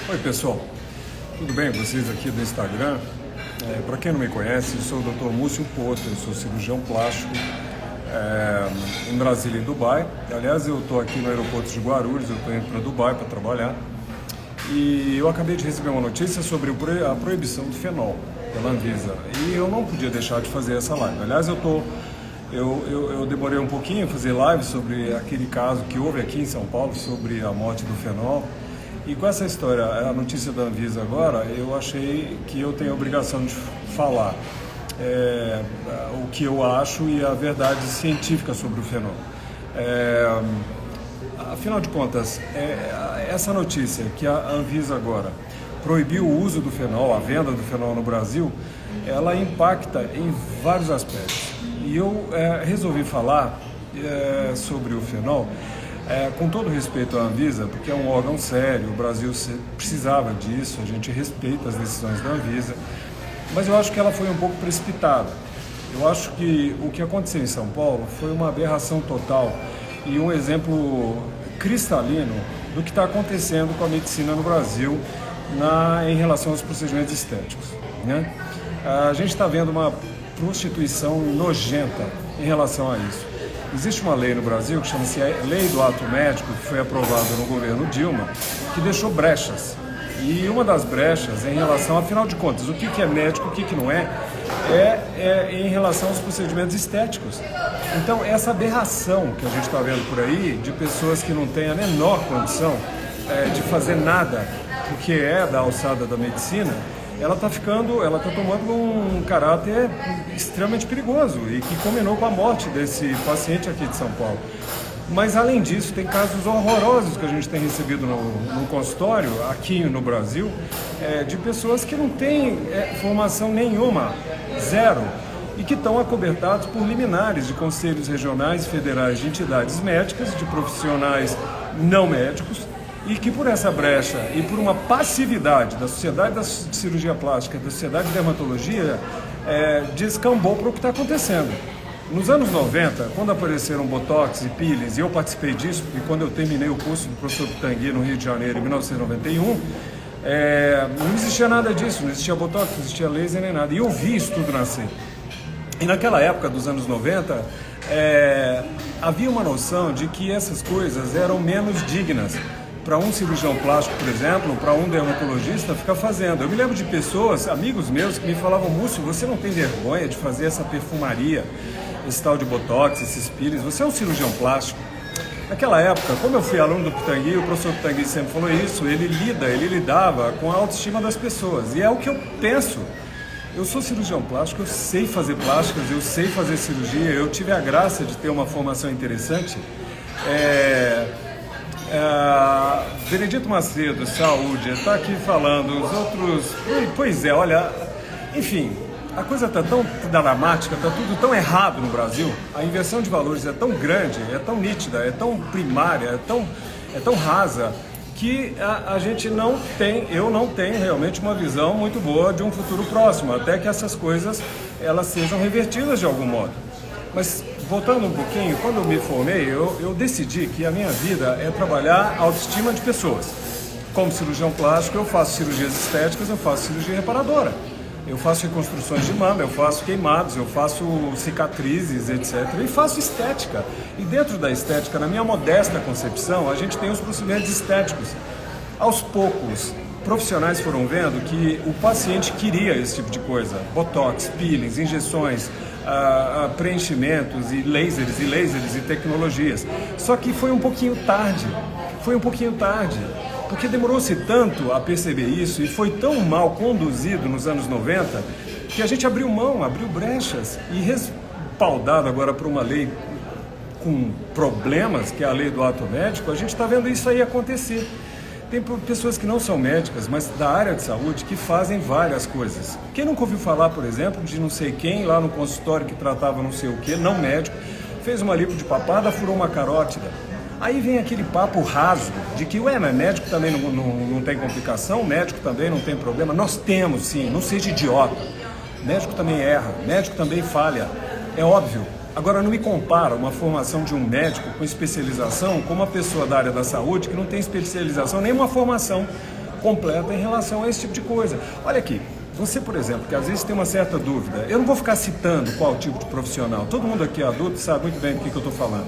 Oi pessoal, tudo bem? Vocês aqui do Instagram? Para quem não me conhece, eu sou o Dr. Múcio Porto, eu sou cirurgião plástico em Brasília e Dubai. Aliás, eu estou aqui no aeroporto de Guarulhos, eu estou indo para Dubai para trabalhar. E eu acabei de receber uma notícia sobre a proibição do fenol pela Anvisa. E eu não podia deixar de fazer essa live. Aliás, eu demorei um pouquinho a fazer live sobre aquele caso que houve aqui em São Paulo, sobre a morte do fenol. E com essa história, a notícia da Anvisa agora, eu achei que eu tenho a obrigação de falar o que eu acho e a verdade científica sobre o fenol. Afinal de contas, essa notícia que a Anvisa agora proibiu o uso do fenol, a venda do fenol no Brasil, ela impacta em vários aspectos. E eu resolvi falar sobre o fenol com todo respeito à Anvisa, porque é um órgão sério, o Brasil precisava disso, a gente respeita as decisões da Anvisa, mas eu acho que ela foi um pouco precipitada. Eu acho que o que aconteceu em São Paulo foi uma aberração total e um exemplo cristalino do que está acontecendo com a medicina no Brasil em relação aos procedimentos estéticos, né? A gente está vendo uma prostituição nojenta em relação a isso. Existe uma lei no Brasil que chama-se Lei do Ato Médico, que foi aprovada no governo Dilma, que deixou brechas. E uma das brechas em relação, afinal de contas, o que é médico, o que não é em relação aos procedimentos estéticos. Então, essa aberração que a gente está vendo por aí, de pessoas que não têm a menor condição de fazer nada, porque é da alçada da medicina, ela está tomando um caráter extremamente perigoso e que culminou com a morte desse paciente aqui de São Paulo. Mas, além disso, tem casos horrorosos que a gente tem recebido no consultório, aqui no Brasil, de pessoas que não têm formação nenhuma, zero, e que estão acobertados por liminares de conselhos regionais e federais de entidades médicas, de profissionais não médicos, e que por essa brecha e por uma passividade da Sociedade de Cirurgia Plástica, da Sociedade de Dermatologia, descambou para o que está acontecendo. Nos anos 90, quando apareceram botox e peelings, e eu participei disso, porque quando eu terminei o curso do professor Pitangui no Rio de Janeiro, em 1991, não existia nada disso, não existia botox, não existia laser nem nada, e eu vi isso tudo nascer. E naquela época dos anos 90, havia uma noção de que essas coisas eram menos dignas para um cirurgião plástico, por exemplo, para um dermatologista ficar fazendo. Eu me lembro de pessoas, amigos meus, que me falavam: Múcio, você não tem vergonha de fazer essa perfumaria, esse tal de botox, esses peelings, você é um cirurgião plástico. Naquela época, como eu fui aluno do Pitangui, o professor Pitangui sempre falou isso, ele lidava com a autoestima das pessoas, e é o que eu penso. Eu sou cirurgião plástico, eu sei fazer plásticas, eu sei fazer cirurgia, eu tive a graça de ter uma formação interessante. Benedito Macedo, saúde, está aqui falando, os outros... Pois é, olha, enfim, a coisa está tão dramática, está tudo tão errado no Brasil, a inversão de valores é tão grande, é tão nítida, é tão primária, é tão rasa, que a gente eu não tenho realmente uma visão muito boa de um futuro próximo, até que essas coisas elas sejam revertidas de algum modo. Mas voltando um pouquinho, quando eu me formei, eu decidi que a minha vida é trabalhar a autoestima de pessoas. Como cirurgião plástico, eu faço cirurgias estéticas, eu faço cirurgia reparadora. Eu faço reconstruções de mama, eu faço queimados, eu faço cicatrizes, etc. E faço estética. E dentro da estética, na minha modesta concepção, a gente tem os procedimentos estéticos. Aos poucos, profissionais foram vendo que o paciente queria esse tipo de coisa. Botox, peelings, injeções, preenchimentos e lasers e tecnologias. Só que foi um pouquinho tarde. Porque demorou-se tanto a perceber isso e foi tão mal conduzido nos anos 90 que a gente abriu brechas e respaldado agora por uma lei com problemas, que é a lei do ato médico, a gente está vendo isso aí acontecer. Tem pessoas que não são médicas, mas da área de saúde, que fazem várias coisas. Quem nunca ouviu falar, por exemplo, de não sei quem lá no consultório que tratava não sei o que, não médico, fez uma lipo de papada, furou uma carótida. Aí vem aquele papo raso de que, mas médico também não tem complicação, médico também não tem problema. Nós temos, sim, não seja idiota. Médico também erra, médico também falha, é óbvio. Agora, não me compara uma formação de um médico com especialização com uma pessoa da área da saúde que não tem especialização nem uma formação, completa em relação a esse tipo de coisa. Olha aqui, você, por exemplo, que às vezes tem uma certa dúvida, eu não vou ficar citando qual tipo de profissional, todo mundo aqui é adulto sabe muito bem do que eu estou falando.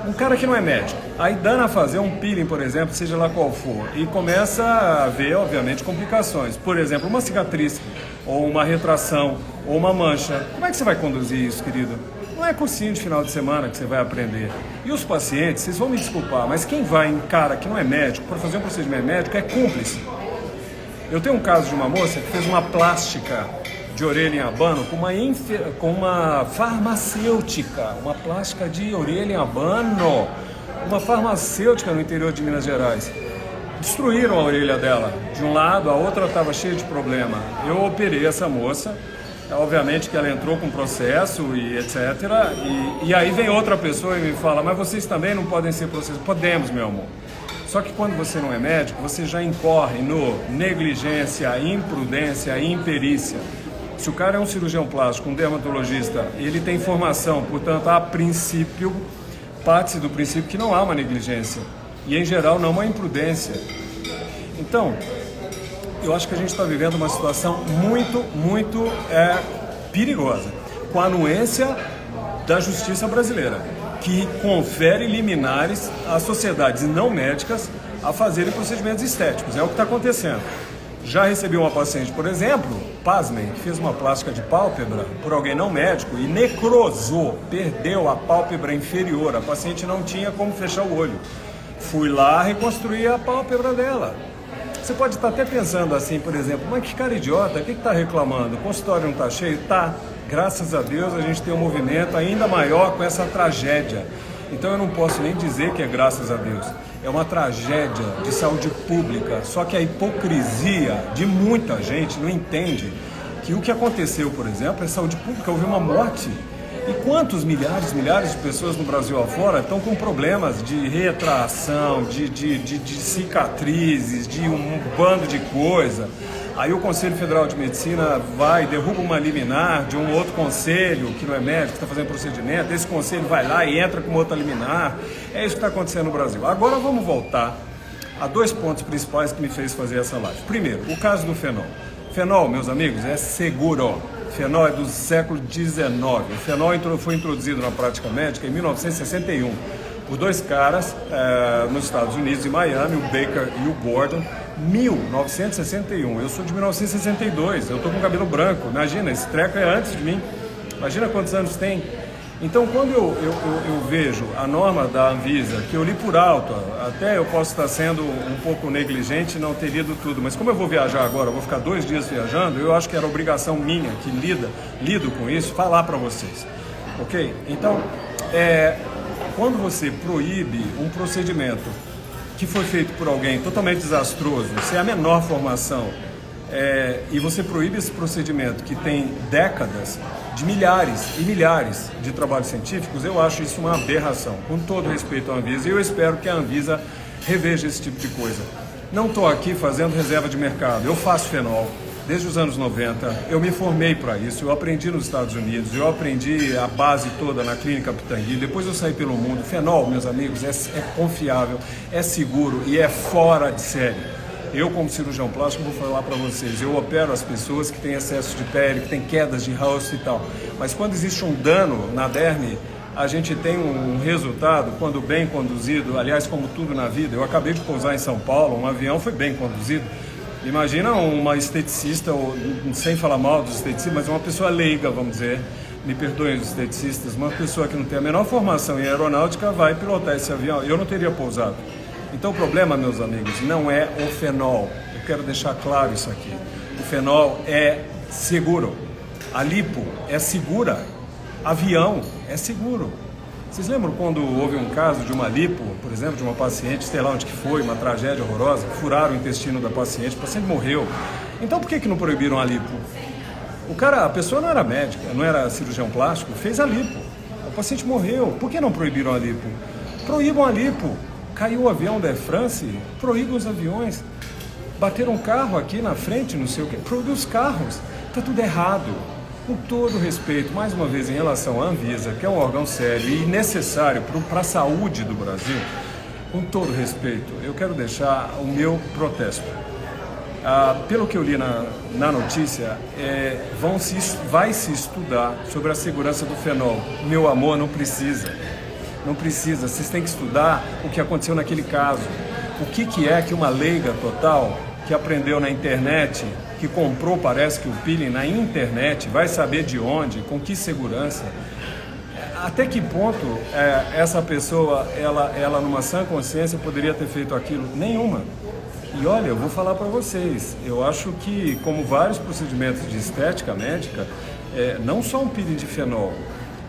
Um cara que não é médico, aí dando a fazer um peeling, por exemplo, seja lá qual for, e começa a ver, obviamente, complicações. Por exemplo, uma cicatriz, ou uma retração, ou uma mancha. Como é que você vai conduzir isso, querido? Não é cursinho de final de semana que você vai aprender. E os pacientes, vocês vão me desculpar, mas quem vai em cara que não é médico para fazer um procedimento médico é cúmplice. Eu tenho um caso de uma moça que fez uma plástica de orelha em abano com uma farmacêutica, uma plástica de orelha em abano, uma farmacêutica no interior de Minas Gerais. Destruíram a orelha dela, de um lado, a outra estava cheia de problema. Eu operei essa moça, obviamente que ela entrou com processo e etc. E aí vem outra pessoa e me fala, mas vocês também não podem ser processados? Podemos, meu amor. Só que quando você não é médico, você já incorre no negligência, imprudência e imperícia. Se o cara é um cirurgião plástico, um dermatologista, ele tem formação, portanto, a princípio, parte-se do princípio que não há uma negligência. E, em geral, não há uma imprudência. Então, eu acho que a gente está vivendo uma situação muito perigosa, com a anuência da justiça brasileira, que confere liminares às sociedades não médicas a fazerem procedimentos estéticos. É o que está acontecendo. Já recebi uma paciente, por exemplo, pasmem, que fez uma plástica de pálpebra por alguém não médico e necrosou, perdeu a pálpebra inferior. A paciente não tinha como fechar o olho. Fui lá reconstruir a pálpebra dela. Você pode estar até pensando assim, por exemplo, mas que cara idiota, o que está reclamando? O consultório não está cheio? Tá. Graças a Deus a gente tem um movimento ainda maior com essa tragédia. Então eu não posso nem dizer que é graças a Deus. É uma tragédia de saúde pública. Só que a hipocrisia de muita gente não entende que o que aconteceu, por exemplo, é saúde pública. Houve uma morte. E quantos milhares de pessoas no Brasil afora estão com problemas de retração, de cicatrizes, de um bando de coisa. Aí o Conselho Federal de Medicina vai, derruba uma liminar de um outro conselho, que não é médico, que está fazendo procedimento, esse conselho vai lá e entra com outra liminar. É isso que está acontecendo no Brasil. Agora vamos voltar a dois pontos principais que me fez fazer essa live. Primeiro, o caso do fenol. Fenol, meus amigos, é seguro. Fenol é do século XIX. O fenol foi introduzido na prática médica em 1961 por dois caras nos Estados Unidos, em Miami, o Baker e o Gordon. 1961, eu sou de 1962, eu tô com cabelo branco, imagina, esse treco é antes de mim, imagina quantos anos tem. Então quando eu vejo a norma da Anvisa, que eu li por alto, até eu posso estar sendo um pouco negligente e não ter lido tudo, mas como eu vou viajar agora, eu vou ficar 2 dias viajando, eu acho que era obrigação minha, que lido com isso, falar para vocês, ok? Então, quando você proíbe um procedimento que foi feito por alguém totalmente desastroso, sem a menor formação, e você proíbe esse procedimento que tem décadas de milhares e milhares de trabalhos científicos, eu acho isso uma aberração, com todo respeito à Anvisa, e eu espero que a Anvisa reveja esse tipo de coisa. Não estou aqui fazendo reserva de mercado, eu faço fenol desde os anos 90, eu me formei para isso, eu aprendi nos Estados Unidos, eu aprendi a base toda na Clínica Pitangui, depois eu saí pelo mundo. Fenol, meus amigos, é confiável, é seguro e é fora de série. Eu, como cirurgião plástico, vou falar para vocês, eu opero as pessoas que têm excesso de pele, que têm quedas de rosto e tal, mas quando existe um dano na derme, a gente tem um resultado, quando bem conduzido, aliás, como tudo na vida. Eu acabei de pousar em São Paulo, um avião foi bem conduzido. Imagina uma esteticista, sem falar mal dos esteticistas, mas uma pessoa leiga, vamos dizer, me perdoem os esteticistas, uma pessoa que não tem a menor formação em aeronáutica vai pilotar esse avião. Eu não teria pousado. Então o problema, meus amigos, não é o fenol. Eu quero deixar claro isso aqui. O fenol é seguro. A lipo é segura. Avião é seguro. Vocês lembram quando houve um caso de uma lipo, por exemplo, de uma paciente, sei lá onde que foi, uma tragédia horrorosa, furaram o intestino da paciente, o paciente morreu. Então por que não proibiram a lipo? A pessoa não era médica, não era cirurgião plástico, fez a lipo. O paciente morreu. Por que não proibiram a lipo? Proíbam a lipo. Caiu o avião da Air France, proíbam os aviões. Bateram um carro aqui na frente, não sei o quê, proíbam os carros. Está tudo errado. Com todo respeito, mais uma vez, em relação à Anvisa, que é um órgão sério e necessário para a saúde do Brasil, com todo respeito, eu quero deixar o meu protesto. Pelo que eu li na notícia, vai se estudar sobre a segurança do fenol. Meu amor, não precisa. Não precisa. Vocês têm que estudar o que aconteceu naquele caso. O que é que uma leiga total, que aprendeu na internet, que comprou, parece que o peeling na internet, vai saber de onde, com que segurança? Até que ponto essa pessoa, ela numa sã consciência, poderia ter feito aquilo? Nenhuma. E olha, eu vou falar para vocês, eu acho que, como vários procedimentos de estética médica, não só um peeling de fenol,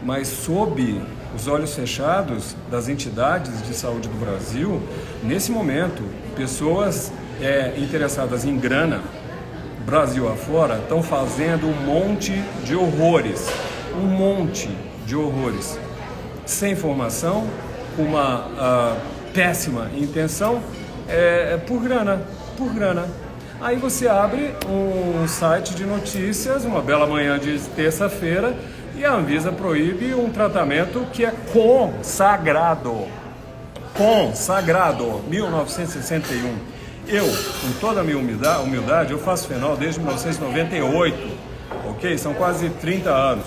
mas sob os olhos fechados das entidades de saúde do Brasil, nesse momento, pessoas interessadas em grana, Brasil afora, estão fazendo um monte de horrores, sem formação, com uma péssima intenção, por grana. Aí você abre um site de notícias, uma bela manhã de terça-feira, e a Anvisa proíbe um tratamento que é consagrado, 1961. Eu, com toda a minha humildade, eu faço fenol desde 1998, ok? São quase 30 anos.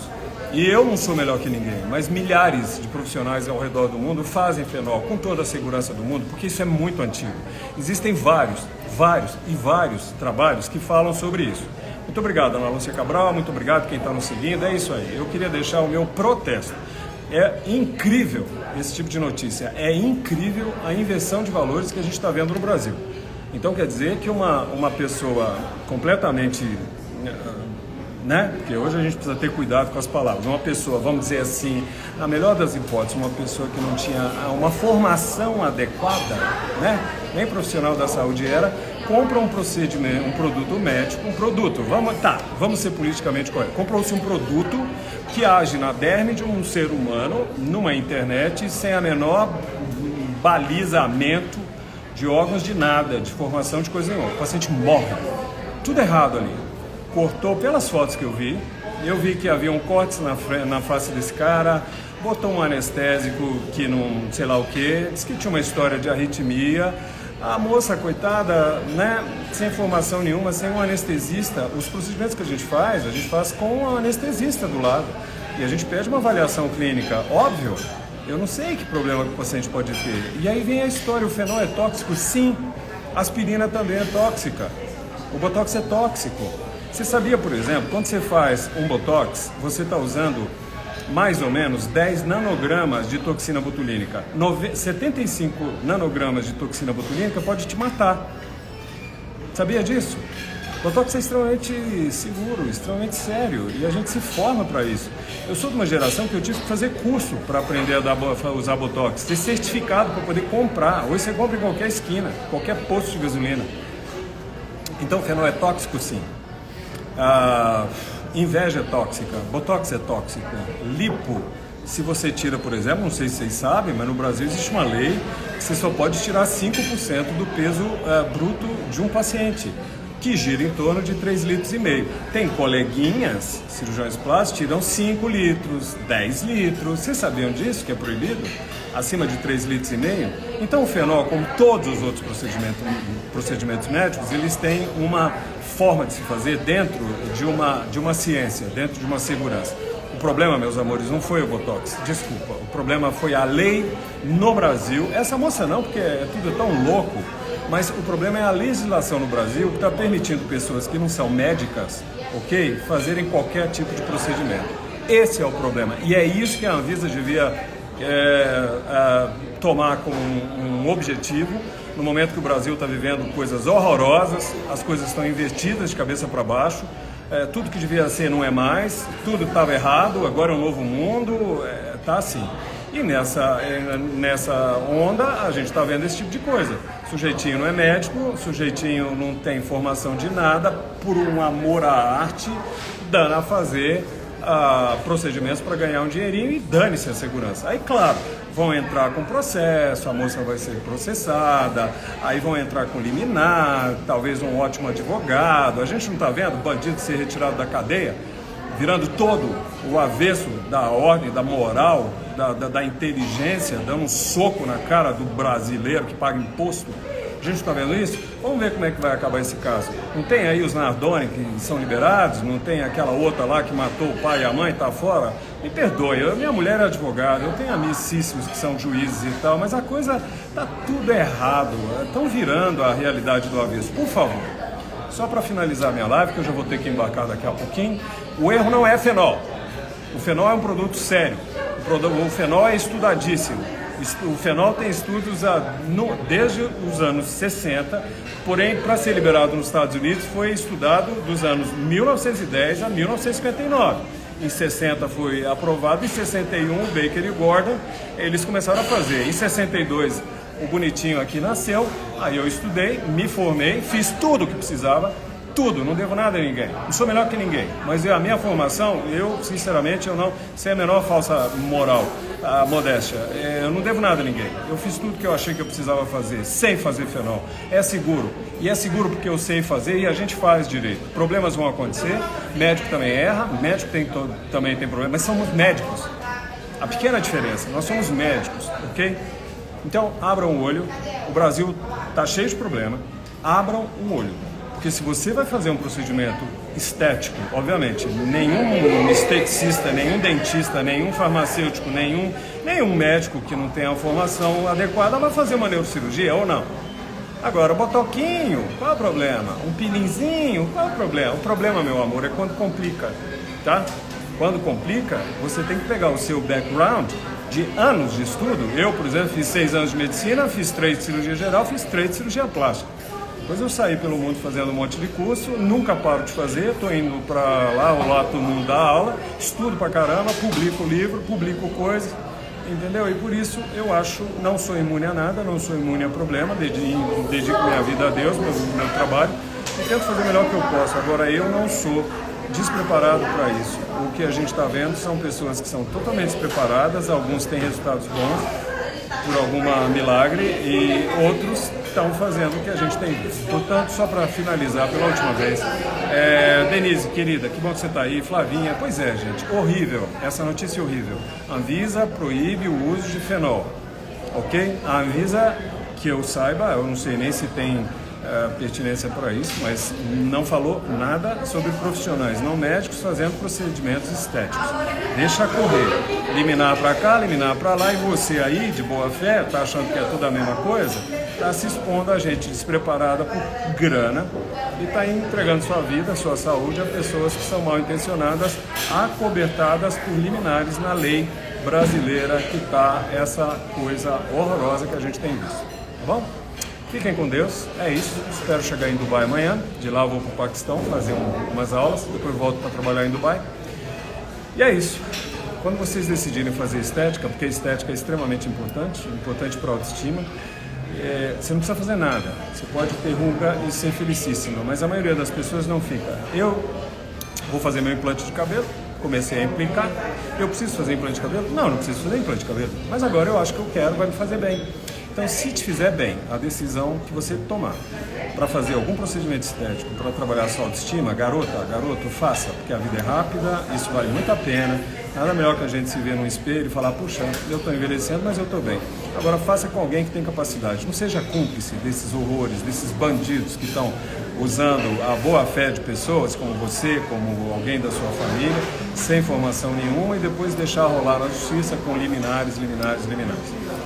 E eu não sou melhor que ninguém, mas milhares de profissionais ao redor do mundo fazem fenol com toda a segurança do mundo, porque isso é muito antigo. Existem vários trabalhos que falam sobre isso. Muito obrigado, Ana Lúcia Cabral, muito obrigado quem está nos seguindo, é isso aí. Eu queria deixar o meu protesto. É incrível esse tipo de notícia, é incrível a inversão de valores que a gente está vendo no Brasil. Então quer dizer que uma pessoa completamente... Porque hoje a gente precisa ter cuidado com as palavras. Uma pessoa, vamos dizer assim, na melhor das hipóteses, uma pessoa que não tinha uma formação adequada, nem profissional da saúde era, compra um procedimento, um produto médico, vamos ser politicamente corretos. Comprou-se um produto que age na derme de um ser humano, numa internet, sem a menor balizamento de órgãos, de nada, de formação de coisa nenhuma. O paciente morre. Tudo errado ali. Cortou, pelas fotos que eu vi que havia um corte na face desse cara, botou um anestésico que não sei lá o que, disse que tinha uma história de arritmia. A moça, coitada, sem formação nenhuma, sem um anestesista. Os procedimentos que a gente faz com um anestesista do lado. E a gente pede uma avaliação clínica, óbvio. Eu não sei que problema que o paciente pode ter. E aí vem a história, o fenol é tóxico? Sim. A aspirina também é tóxica. O botox é tóxico. Você sabia, por exemplo, quando você faz um botox, você está usando mais ou menos 10 nanogramas de toxina botulínica. 75 nanogramas de toxina botulínica pode te matar. Sabia disso? Botox é extremamente seguro, extremamente sério, e a gente se forma para isso. Eu sou de uma geração que eu tive que fazer curso para aprender a usar Botox, ter certificado para poder comprar. Hoje você compra em qualquer esquina, qualquer posto de gasolina. Então o fenol é tóxico, sim. Inveja é tóxica, Botox é tóxico, lipo, se você tira, por exemplo, não sei se vocês sabem, mas no Brasil existe uma lei que você só pode tirar 5% do peso bruto de um paciente, que gira em torno de 3,5 litros. Tem coleguinhas, cirurgiões plásticos, tiram 5 litros, 10 litros, vocês sabiam disso, que é proibido? Acima de 3,5 litros. Então o fenol, como todos os outros procedimentos médicos, eles têm uma forma de se fazer dentro de uma ciência, dentro de uma segurança. O problema, meus amores, não foi o Botox, desculpa, o problema foi a lei no Brasil. Essa moça não, porque tudo tão louco, mas o problema é a legislação no Brasil que está permitindo pessoas que não são médicas, ok, fazerem qualquer tipo de procedimento. Esse é o problema, e é isso que a Anvisa devia tomar como um objetivo. No momento que o Brasil está vivendo coisas horrorosas, as coisas estão invertidas de cabeça para baixo, tudo que devia ser não é mais, tudo estava errado, agora é um novo mundo, está assim. E nessa onda a gente está vendo esse tipo de coisa. Sujeitinho não é médico, sujeitinho não tem formação de nada, por um amor à arte, dando a fazer procedimentos para ganhar um dinheirinho e dane-se a segurança. Aí, claro, vão entrar com processo, a moça vai ser processada, aí vão entrar com liminar, talvez um ótimo advogado. A gente não está vendo bandido ser retirado da cadeia, virando todo o avesso da ordem, da moral, da inteligência, dando um soco na cara do brasileiro que paga imposto. gente está vendo isso? Vamos ver como é que vai acabar esse caso. Não tem aí os Nardoni que são liberados, não tem aquela outra lá que matou o pai e a mãe, está fora? Me perdoe, minha mulher é advogada, eu tenho amicíssimos que são juízes e tal, mas a coisa está tudo errado, estão virando a realidade do avesso. Por favor, só para finalizar minha live, que eu já vou ter que embarcar daqui a pouquinho, o erro não é fenol. O fenol é um produto sério, o fenol é estudadíssimo. O fenol tem estudos desde os anos 60, porém, para ser liberado nos Estados Unidos, foi estudado dos anos 1910 a 1959. Em 60 foi aprovado, em 61, Baker e Gordon, eles começaram a fazer. Em 62, o bonitinho aqui nasceu, aí eu estudei, me formei, fiz tudo o que precisava, tudo, não devo nada a ninguém, não sou melhor que ninguém, mas a minha formação, eu sinceramente, eu não, sem a menor falsa moral, a modéstia, eu não devo nada a ninguém, eu fiz tudo que eu achei que eu precisava fazer, sem fazer fenol, é seguro, e é seguro porque eu sei fazer e a gente faz direito, problemas vão acontecer, médico também erra, médico também tem problema, mas somos médicos, a pequena diferença, nós somos médicos, ok? Então, abram o olho, o Brasil está cheio de problema, abram um olho. Porque se você vai fazer um procedimento estético, obviamente, nenhum esteticista, nenhum dentista, nenhum farmacêutico, nenhum médico que não tenha a formação adequada vai fazer uma neurocirurgia ou não. Agora, botoquinho, qual é o problema? Um peelinzinho, qual é o problema? O problema, meu amor, é quando complica, tá? Quando complica, você tem que pegar o seu background de anos de estudo. Eu, por exemplo, fiz 6 anos de medicina, fiz 3 de cirurgia geral, fiz 3 de cirurgia plástica. Depois eu saí pelo mundo fazendo um monte de curso, nunca paro de fazer, estou indo para lá ou lá todo mundo dá aula, estudo pra caramba, publico livro, publico coisas, entendeu? E por isso eu acho, não sou imune a nada, não sou imune a problema, dedico minha vida a Deus, meu trabalho, e tento fazer o melhor que eu posso. Agora eu não sou despreparado para isso. O que a gente está vendo são pessoas que são totalmente despreparadas, alguns têm resultados bons, por algum milagre, e outros estão fazendo o que a gente tem visto. Portanto, só para finalizar pela última vez, Denise, querida, que bom que você está aí, Flavinha, pois é, gente, horrível, essa notícia é horrível. A Anvisa proíbe o uso de fenol, ok? A Anvisa, que eu saiba, eu não sei nem se tem pertinência para isso, mas não falou nada sobre profissionais não médicos fazendo procedimentos estéticos. Deixa correr, liminar para cá, liminar para lá, e você aí, de boa fé, está achando que é tudo a mesma coisa, está se expondo a gente despreparada por grana e está entregando sua vida, sua saúde a pessoas que são mal intencionadas, acobertadas por liminares na lei brasileira, que está essa coisa horrorosa que a gente tem visto. Tá bom? Fiquem com Deus, é isso, espero chegar em Dubai amanhã, de lá eu vou para o Paquistão fazer umas aulas, depois volto para trabalhar em Dubai. E é isso, quando vocês decidirem fazer estética, porque a estética é extremamente importante para a autoestima, você não precisa fazer nada, você pode ter ruga e ser felicíssima, mas a maioria das pessoas não fica. Eu vou fazer meu implante de cabelo, comecei a implicar, eu preciso fazer implante de cabelo? Não preciso fazer implante de cabelo, mas agora eu acho que eu quero, vai me fazer bem. Então, se te fizer bem, a decisão que você tomar para fazer algum procedimento estético, para trabalhar a sua autoestima, garoto, faça, porque a vida é rápida, isso vale muito a pena. Nada melhor que a gente se ver no espelho e falar, puxa, eu estou envelhecendo, mas eu estou bem. Agora, faça com alguém que tem capacidade. Não seja cúmplice desses horrores, desses bandidos que estão usando a boa-fé de pessoas como você, como alguém da sua família, sem formação nenhuma, e depois deixar rolar na justiça com liminares.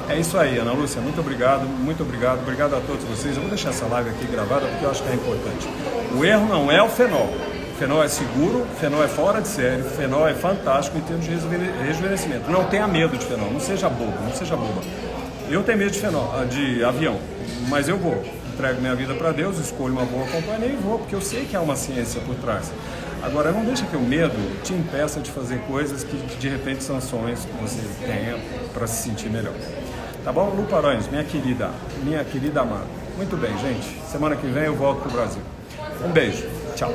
É isso aí, Ana Lúcia, muito obrigado a todos vocês. Eu vou deixar essa live aqui gravada porque eu acho que é importante. O erro não é o fenol. O fenol é seguro, o fenol é fora de série, o fenol é fantástico em termos de rejuvenescimento. Não tenha medo de fenol, não seja bobo, não seja boba. Eu tenho medo de avião, mas eu vou. Entrego minha vida para Deus, escolho uma boa companhia e vou, porque eu sei que há uma ciência por trás. Agora, não deixa que o medo te impeça de fazer coisas que de repente são sonhos que você tenha para se sentir melhor. Tá bom? Lu Paranhos, minha querida amada. Muito bem, gente. Semana que vem eu volto pro Brasil. Um beijo. Tchau.